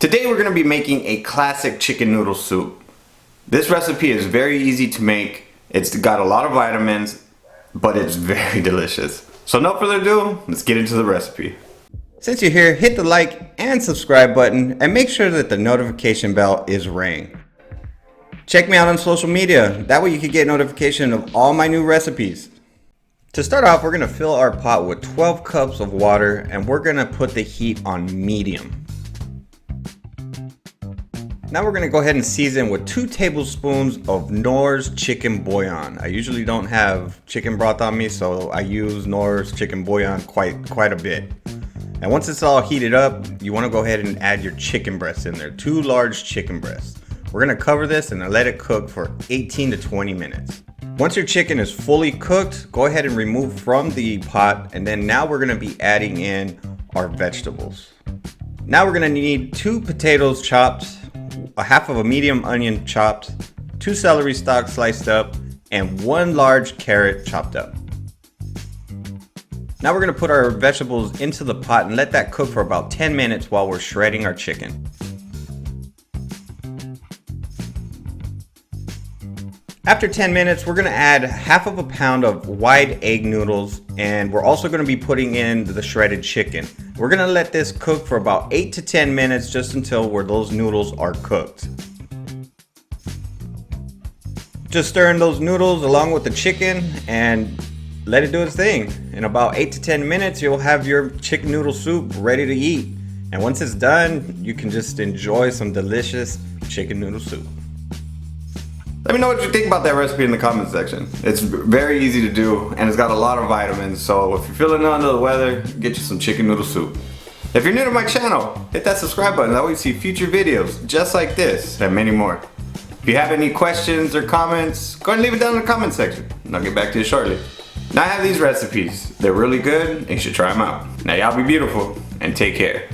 Today we're going to be making a classic chicken noodle soup. This recipe is very easy to make. It's got a lot of vitamins, but it's very delicious. So no further ado, let's get into the recipe. Since you're here, hit the like and subscribe button and make sure that the notification bell is rang. Check me out on social media. That way you can get notification of all my new recipes. To start off, we're going to fill our pot with 12 cups of water and we're going to put the heat on medium. Now we're going to go ahead and season with 2 tablespoons of Knorr's chicken bouillon. I usually don't have chicken broth on me, so I use Knorr's chicken bouillon quite a bit. And once it's all heated up, you want to go ahead and add your chicken breasts in there. 2 large chicken breasts. We're going to cover this and let it cook for 18 to 20 minutes. Once your chicken is fully cooked, go ahead and remove from the pot, and then now we're going to be adding in our vegetables. Now we're going to need 2 potatoes chopped, a half of a medium onion chopped, 2 celery stalks sliced up, and 1 large carrot chopped up. Now we're going to put our vegetables into the pot and let that cook for about 10 minutes while we're shredding our chicken. After 10 minutes, we're going to add half of a pound of wide egg noodles, and we're also going to be putting in the shredded chicken. We're going to let this cook for about 8 to 10 minutes just until where those noodles are cooked. Just stir in those noodles along with the chicken and let it do its thing. In about 8 to 10 minutes, you'll have your chicken noodle soup ready to eat. And once it's done, you can just enjoy some delicious chicken noodle soup. Let me know what you think about that recipe in the comment section. It's very easy to do and it's got a lot of vitamins, so if you're feeling under the weather, get you some chicken noodle soup. If you're new to my channel, hit that subscribe button. That way you see future videos just like this and many more. If you have any questions or comments, go ahead and leave it down in the comment section and I'll get back to you shortly. Now I have these recipes. They're really good and you should try them out. Now y'all be beautiful and take care.